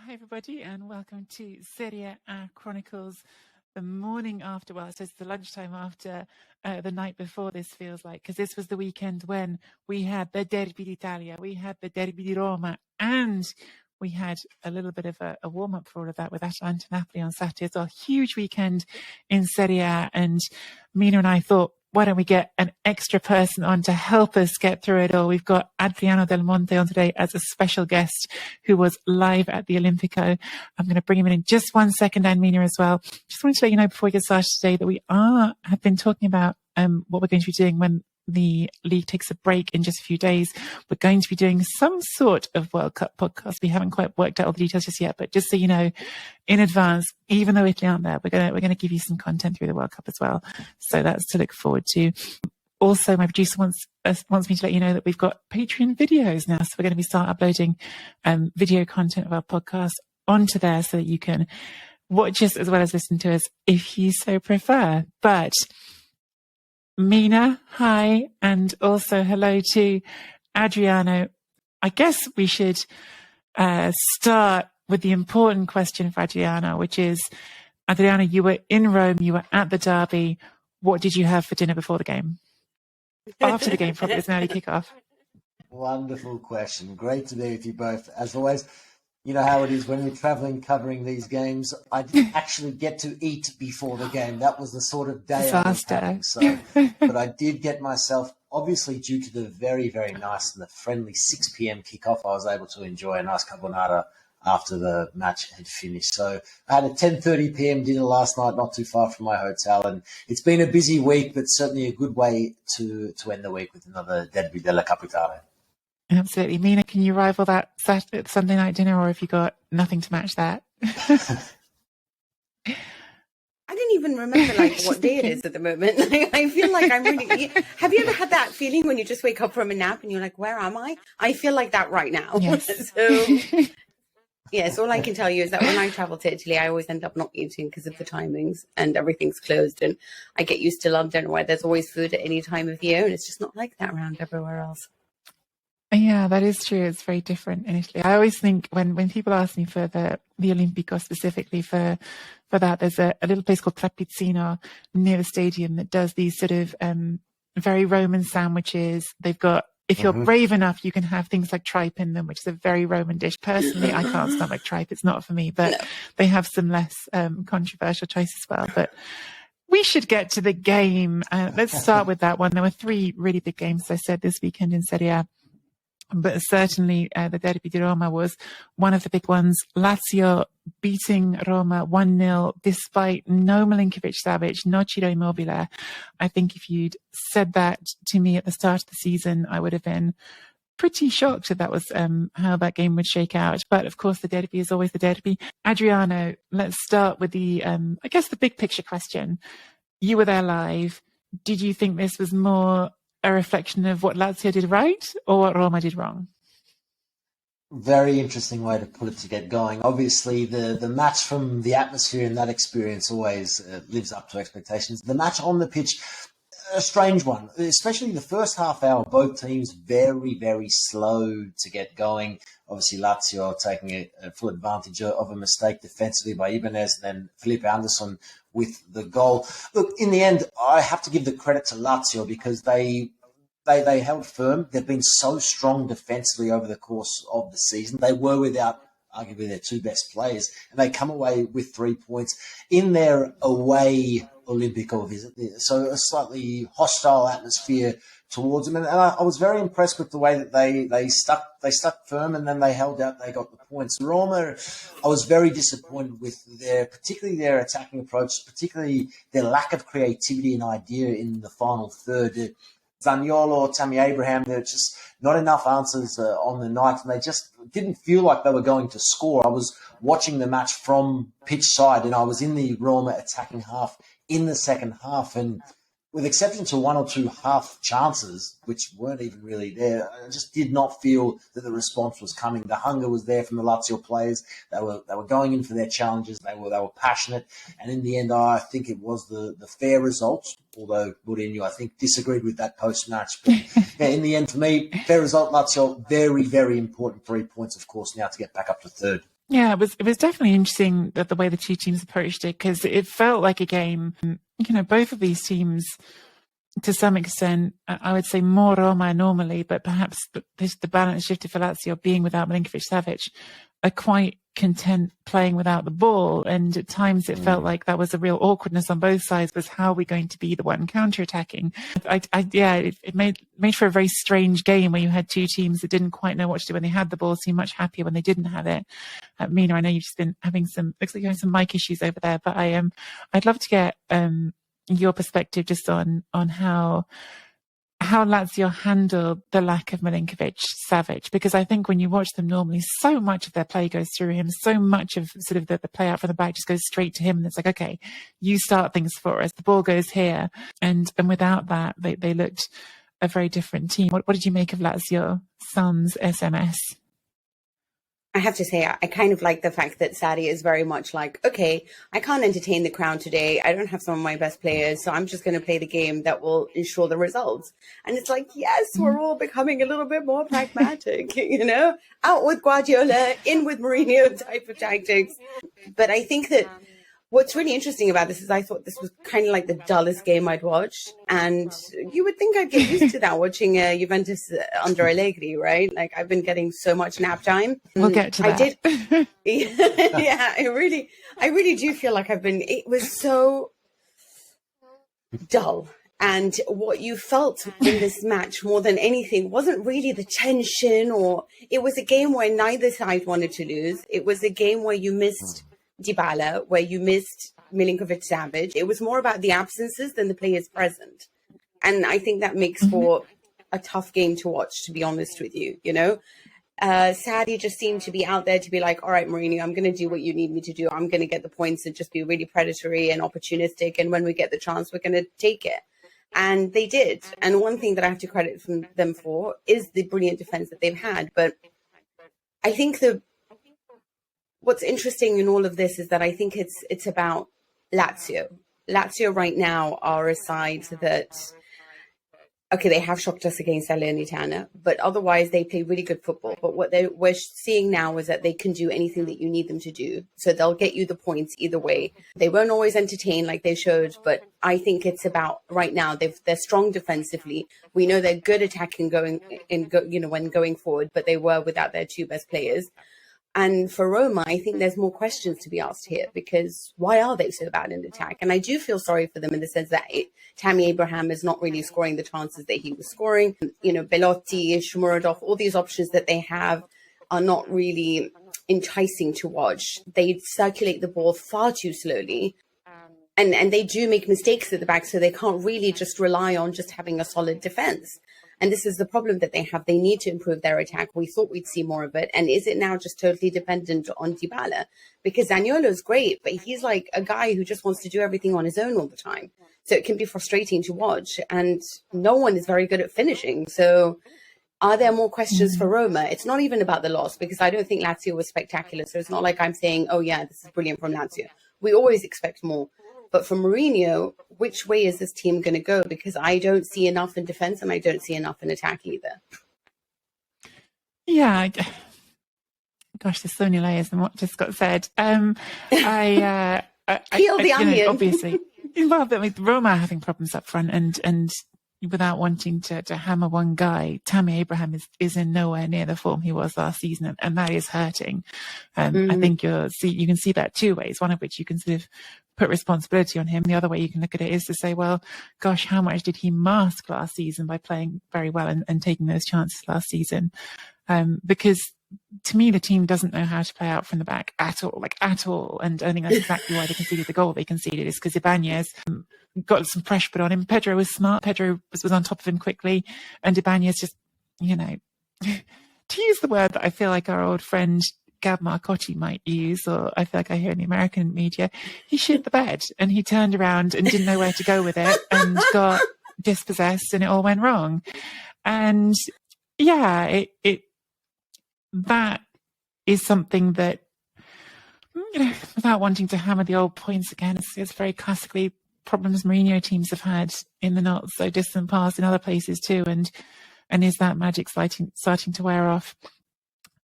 Hi, everybody, and welcome to Serie A Chronicles, the morning after, well, it's the lunchtime after the night before, this feels like, because this was the weekend when we had the Derby d'Italia, we had the Derby di Roma, and we had a little bit of a warm-up for all of that with Atalanta Napoli on Saturday. It's a huge weekend in Serie A, and Mina and I thought, why don't we get an extra person on to help us get through it all? We've got Adriano Del Monte on today as a special guest who was live at the Olimpico. I'm going to bring him in just 1 second, and Mina as well. Just wanted to let you know before we get started today that we have been talking about what we're going to be doing when the league takes a break in just a few days. We're going to be doing some sort of World Cup podcast. We haven't quite worked out all the details just yet, but just so you know in advance, even though Italy aren't there, we're going to give you some content through the World Cup as well. So that's to look forward to. Also, my producer wants me to let you know that we've got Patreon videos now. So we're going to start uploading video content of our podcast onto there so that you can watch us as well as listen to us if you so prefer. But Mina, hi, and also hello to Adriano. I guess we should start with the important question for Adriano, which is, Adriano, you were in Rome, you were at the Derby. What did you have for dinner before the game? After the game, probably, it's an early kickoff. Wonderful question. Great to be with you both, as always. You know how it is when you're traveling covering these games. I didn't actually get to eat before the game. That was the sort of day I was having. So, but I did get myself, obviously due to the very, very nice and the friendly 6 p.m. kickoff, I was able to enjoy a nice carbonara after the match had finished. So I had a 10:30 p.m. dinner last night, not too far from my hotel. And it's been a busy week, but certainly a good way to end the week with another Derby della Capitale. Absolutely. Mina, can you rival that Sunday night dinner, or have you got nothing to match that? I didn't even remember what day it is at the moment. I feel like I'm really... Have you ever had that feeling when you just wake up from a nap and you're like, where am I? I feel like that right now. Yes. So, yes, all I can tell you is that when I travel to Italy, I always end up not eating because of the timings and everything's closed. And I get used to London where there's always food at any time of year. And it's just not like that around everywhere else. Yeah, that is true. It's very different in Italy. I always think when people ask me for the Olimpico specifically for that, there's a little place called Trapizzino near the stadium that does these sort of very Roman sandwiches. They've got, if you're brave enough, you can have things like tripe in them, which is a very Roman dish. Personally, I can't stomach tripe. It's not for me, but they have some less controversial choices as well. But we should get to the game. Let's start with that one. There were 3 really big games, as I said, this weekend in Serie A. But certainly the Derby di Roma was one of the big ones. Lazio beating Roma 1-0 despite no Milinkovic-Savic, no Ciro Immobile. I think if you'd said that to me at the start of the season, I would have been pretty shocked that was how that game would shake out. But of course, the Derby is always the Derby. Adriano, let's start with the, I guess, the big picture question. You were there live. Did you think this was more a reflection of what Lazio did right or what Roma did wrong? Very interesting way to put it to get going. Obviously, the match from the atmosphere and that experience always lives up to expectations. The match on the pitch, a strange one, especially the first half hour. Both teams very, very slow to get going. Obviously, Lazio taking a full advantage of a mistake defensively by Ibanez, and then Felipe Anderson with the goal. Look, in the end, I have to give the credit to Lazio because they held firm. They've been so strong defensively over the course of the season. They were without arguably their 2 best players, and they come away with 3 points in their away Olimpico visit. So a slightly hostile atmosphere towards them, and I was very impressed with the way that they stuck firm, and then they held out. They got the points. Roma, I was very disappointed with particularly their attacking approach, particularly their lack of creativity and idea in the final third. Zaniolo, Tammy Abraham, there were just not enough answers on the night, and they just didn't feel like they were going to score. I was watching the match from pitch side, and I was in the Roma attacking half in the second half, and with exception to 1 or 2 half chances, which weren't even really there, I just did not feel that the response was coming. The hunger was there from the Lazio players. They were going in for their challenges. They were passionate, and in the end, I think it was the fair result. Although Mourinho, I think, disagreed with that post-match. But yeah, in the end, for me, fair result, Lazio, very, very important 3 points, of course, now to get back up to third. Yeah, it was definitely interesting that the way the two teams approached it, because it felt like a game. Both of these teams, to some extent, I would say more Roma normally, but perhaps the balance shifted for Lazio being without Milinkovic-Savic, are quite content playing without the ball. And at times it felt like that was a real awkwardness on both sides, was how are we going to be the one counter-attacking? It made for a very strange game where you had two teams that didn't quite know what to do when they had the ball, seemed much happier when they didn't have it. Mina, I know you've just been having looks like you're having some mic issues over there, but I'd love to get your perspective just on how Lazio handled the lack of Milinkovic-Savic, because I think when you watch them normally, so much of their play goes through him, so much of sort of the play out from the back just goes straight to him, and it's like, okay, you start things for us, the ball goes here, and without that, they looked a very different team. What did you make of Lazio Son's SMS? I have to say, I kind of like the fact that Sarri is very much like, okay, I can't entertain the crowd today. I don't have some of my best players, so I'm just going to play the game that will ensure the results. And it's like, yes, we're all becoming a little bit more pragmatic, out with Guardiola, in with Mourinho type of tactics. But I think that what's really interesting about this is I thought this was kind of like the dullest game I'd watched. And you would think I'd get used to that watching Juventus under Allegri, right? Like, I've been getting so much nap time. We'll get to that. I did. Yeah, I really do feel like it was so dull. And what you felt in this match more than anything wasn't really the tension, or it was a game where neither side wanted to lose. It was a game where you missed Dybala, where you missed Milinkovic-Savic. It was more about the absences than the players present. And I think that makes for a tough game to watch, to be honest with you, Sarri just seemed to be out there to be like, all right, Mourinho, I'm going to do what you need me to do. I'm going to get the points and just be really predatory and opportunistic. And when we get the chance, we're going to take it. And they did. And one thing that I have to credit them for is the brilliant defense that they've had. But I think what's interesting in all of this is that I think it's about Lazio. Lazio right now are a side that, okay, they have shocked us against Salernitana, but otherwise they play really good football. But what we're seeing now is that they can do anything that you need them to do. So they'll get you the points either way. They won't always entertain like they should, but I think it's about right now. They're strong defensively. We know they're good attacking when going forward, but they were without their two best players. And for Roma, I think there's more questions to be asked here, because why are they so bad in attack? And I do feel sorry for them in the sense that Tammy Abraham is not really scoring the chances that he was scoring. Belotti, Shomurodov, all these options that they have are not really enticing to watch. They circulate the ball far too slowly. And they do make mistakes at the back, so they can't really just rely on just having a solid defense. And this is the problem that they have. They need to improve their attack. We thought we'd see more of it. And is it now just totally dependent on Dybala? Because Zaniolo is great, but he's like a guy who just wants to do everything on his own all the time. So it can be frustrating to watch. And no one is very good at finishing. So are there more questions for Roma? It's not even about the loss, because I don't think Lazio was spectacular. So it's not like I'm saying, oh, yeah, this is brilliant from Lazio. We always expect more. But for Mourinho, which way is this team going to go? Because I don't see enough in defense and I don't see enough in attack either. Yeah. Gosh, there's so many layers in what just got said. Peel the onion. Obviously. Well, I mean, Roma are having problems up front, and without wanting to hammer one guy, Tammy Abraham is in nowhere near the form he was last season, and that is hurting. I think you can see that two ways, one of which you can sort of put responsibility on him. The other way you can look at it is to say, well, gosh, how much did he mask last season by playing very well and taking those chances last season? Because to me, the team doesn't know how to play out from the back at all. And I think that's exactly why they conceded the goal they conceded, is because Ibanez got some pressure put on him. Pedro was smart. Pedro was on top of him quickly. And Ibanez just, to use the word that I feel like our old friend Gab Marcotti might use, or I feel like I hear in the American media, he shit the bed and he turned around and didn't know where to go with it and got dispossessed and it all went wrong. And yeah, that is something that, without wanting to hammer the old points again, it's very classically problems Mourinho teams have had in the not so distant past in other places too. And is that magic starting to wear off?